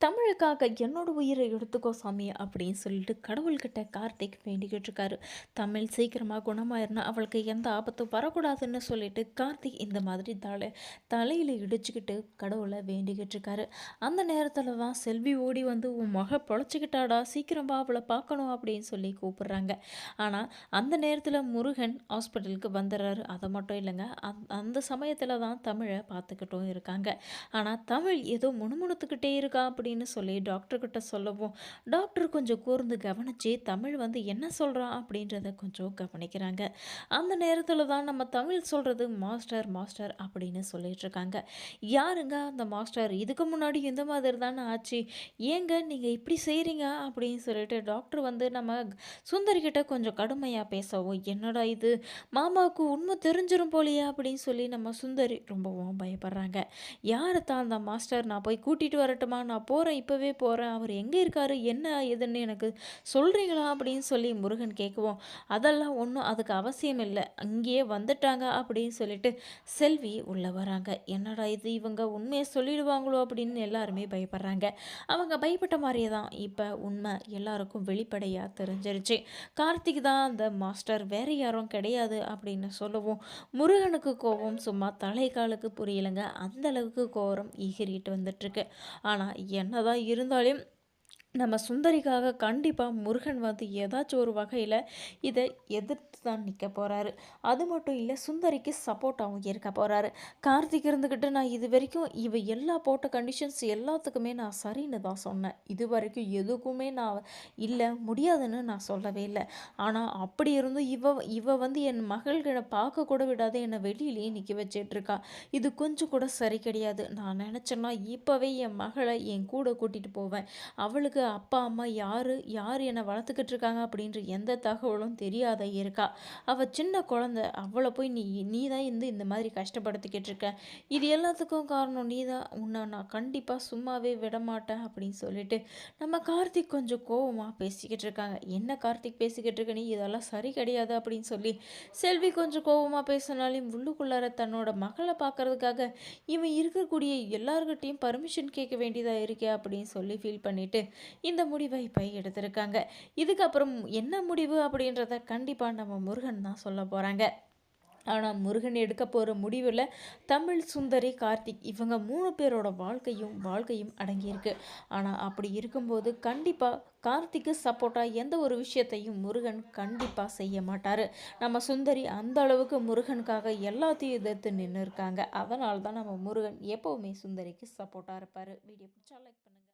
தமிழுக்காக என்னோட உயிரை எடுத்துக்கோ சாமி அப்படின்னு சொல்லிட்டு கடவுள்கிட்ட கார்த்திக் வேண்டிக்கிட்டு இருக்காரு. தமிழ் சீக்கிரமாக குணமாயிருந்தா அவளுக்கு எந்த ஆபத்தும் வரக்கூடாதுன்னு சொல்லிட்டு கார்த்திக் இந்த மாதிரி தலையில் இடிச்சுக்கிட்டு கடவுளை வேண்டிக்கிட்டு இருக்காரு. அந்த நேரத்தில் தான் செல்வி ஓடி வந்து உன் மக பொழைச்சிக்கிட்டாடா, சீக்கிரமா அவளை பார்க்கணும் அப்படின்னு சொல்லி கூப்பிடுறாங்க. ஆனால் அந்த நேரத்தில் முருகன் ஹாஸ்பிட்டலுக்கு வந்துடுறாரு. அதை மட்டும் இல்லைங்க, அந்த சமயத்தில் தான் தமிழை பார்த்துக்கிட்டும் இருக்காங்க. ஆனால் தமிழ் ஏதோ முணுமுணுத்துக்கிட்டே இருக்கா அப்படின்னு சொல்லி டாக்டர்கிட்ட சொல்லவும், டாக்டர் கொஞ்சம் கூர்ந்து கவனித்து தமிழ் வந்து என்ன சொல்கிறான் அப்படின்றத கொஞ்சம் கவனிக்கிறாங்க. அந்த நேரத்தில் தான் நம்ம தமிழ் சொல்கிறது மாஸ்டர் மாஸ்டர் அப்படின்னு சொல்லிட்டு இருக்காங்க. யாருங்க அந்த மாஸ்டர்? இதுக்கு முன்னாடி இந்த மாதிரி தானே ஆச்சு, ஏங்க நீங்கள் இப்படி செய்கிறீங்க அப்படின்னு சொல்லிட்டு டாக்டர் வந்து நம்ம சுந்தரிக்கிட்ட கொஞ்சம் கடுமையாக பேசவும், என்னடா இது, மாமாவுக்கு உண்மை தெரிஞ்சிரும் போலியே அப்படின்னு சொல்லி நம்ம சுந்தரி ரொம்பவும் பயப்படுறாங்க. யாரை தான் அந்த மாஸ்டர், நான் போய் கூட்டிகிட்டு வரட்டுமா, நான் போகிறேன், இப்போவே போகிறேன், அவர் எங்கே இருக்காரு, என்ன ஏதுன்னு எனக்கு சொல்கிறீங்களா அப்படின்னு சொல்லி முருகன் கேட்குவோம். அதெல்லாம் ஒன்றும் அதுக்கு அவசியம் இல்லை, அங்கேயே வந்துட்டாங்க அப்படின்னு சொல்லிட்டு செல்வி உள்ளே வராங்க. என்னடா இது, இவங்க உண்மையை சொல்லிடுவாங்களோ அப்படின்னு எல்லாருமே பயப்படுறாங்க. அவங்க பயப்பட்ட மாதிரியே தான் இப்போ உண்மை எல்லாருக்கும் வெளிப்படையாக தெரிஞ்சிருச்சு. கார்த்திக் தான் அந்த மாஸ்டர், வேறு யாரும் கிடையாது அப்படின்னு சொல்லவும் முருகனுக்கு கோபம் சும்மா தலைகாலுக்கு புரியலைங்க. அந்த அளவுக்கு கோபம் ஈகிரிட்டு வந்துட்டுருக்கு. ஆனால் என்னதான் இருந்தாலும் நம்ம சுந்தரிக்காக கண்டிப்பாக முருகன் வந்து ஏதாச்சும் ஒரு வகையில் இதை எதிர்த்து தான் நிற்க போகிறாரு. அது மட்டும் இல்லை, சுந்தரிக்கு சப்போர்ட்டாகவும் இருக்க போகிறாரு. கார்த்திக் இருந்துக்கிட்டு நான் இது வரைக்கும் எல்லா போட்ட கண்டிஷன்ஸ் எல்லாத்துக்குமே நான் சரின்னு தான் சொன்னேன், இது வரைக்கும் எதுக்குமே நான் இல்லை முடியாதுன்னு நான் சொல்லவே இல்லை. ஆனால் அப்படி இருந்தும் இவ வந்து என் மகள்களை பார்க்க கூட விடாத என்னை வெளியிலேயே நிற்க வச்சிட்ருக்கா. இது கொஞ்சம் கூட சரி கிடையாது. நான் நினச்சேன்னா இப்போவே என் மகளை என் கூட கூட்டிகிட்டு போவேன். அவளுக்கு அப்பா அம்மா யார் யார் என்னை வளர்த்துக்கிட்டு இருக்காங்க அப்படின்ற எந்த தகவலும் தெரியாத இருக்கா. அவள் சின்ன குழந்தை, அவளை போய் நீ தான் இந்த மாதிரி கஷ்டப்படுத்திக்கிட்டு இருக்க, இது எல்லாத்துக்கும் காரணம் நீ தான், உன்னை நான் கண்டிப்பாக சும்மாவே விடமாட்டேன் அப்படின்னு சொல்லிட்டு நம்ம கார்த்திக் கொஞ்சம் கோவமாக பேசிக்கிட்டு இருக்காங்க. என்ன கார்த்திக் பேசிக்கிட்டு இருக்க நீ, இதெல்லாம் சரி கிடையாது அப்படின்னு சொல்லி செல்வி கொஞ்சம் கோவமாக பேசினாலும் உள்ளுக்குள்ளார தன்னோட மகளை பார்க்கறதுக்காக இவன் இருக்கக்கூடிய எல்லார்கிட்டையும் பர்மிஷன் கேட்க வேண்டியதாக இருக்கே அப்படின்னு சொல்லி ஃபீல் பண்ணிட்டு இந்த முடிவை இப்போ எடுத்திருக்காங்க. இதுக்கப்புறம் என்ன முடிவு அப்படின்றத கண்டிப்பாக நம்ம முருகன் தான் சொல்ல போகிறாங்க. ஆனால் முருகன் எடுக்க போகிற முடிவில் தமிழ், சுந்தரி, கார்த்திக் இவங்க 3 பேரோட வாழ்க்கையும் அடங்கியிருக்கு. ஆனால் அப்படி இருக்கும்போது கண்டிப்பாக கார்த்திக்கு சப்போர்ட்டாக எந்த ஒரு விஷயத்தையும் முருகன் கண்டிப்பாக செய்ய மாட்டார். நம்ம சுந்தரி அந்த அளவுக்கு முருகனுக்காக எல்லாத்தையும் எதிர்த்து நின்று இருக்காங்க. அதனால தான் நம்ம முருகன் எப்போவுமே சுந்தரிக்கு சப்போர்ட்டாக இருப்பார். வீடியோ பிடிச்சா லைக் பண்ணுங்கள்.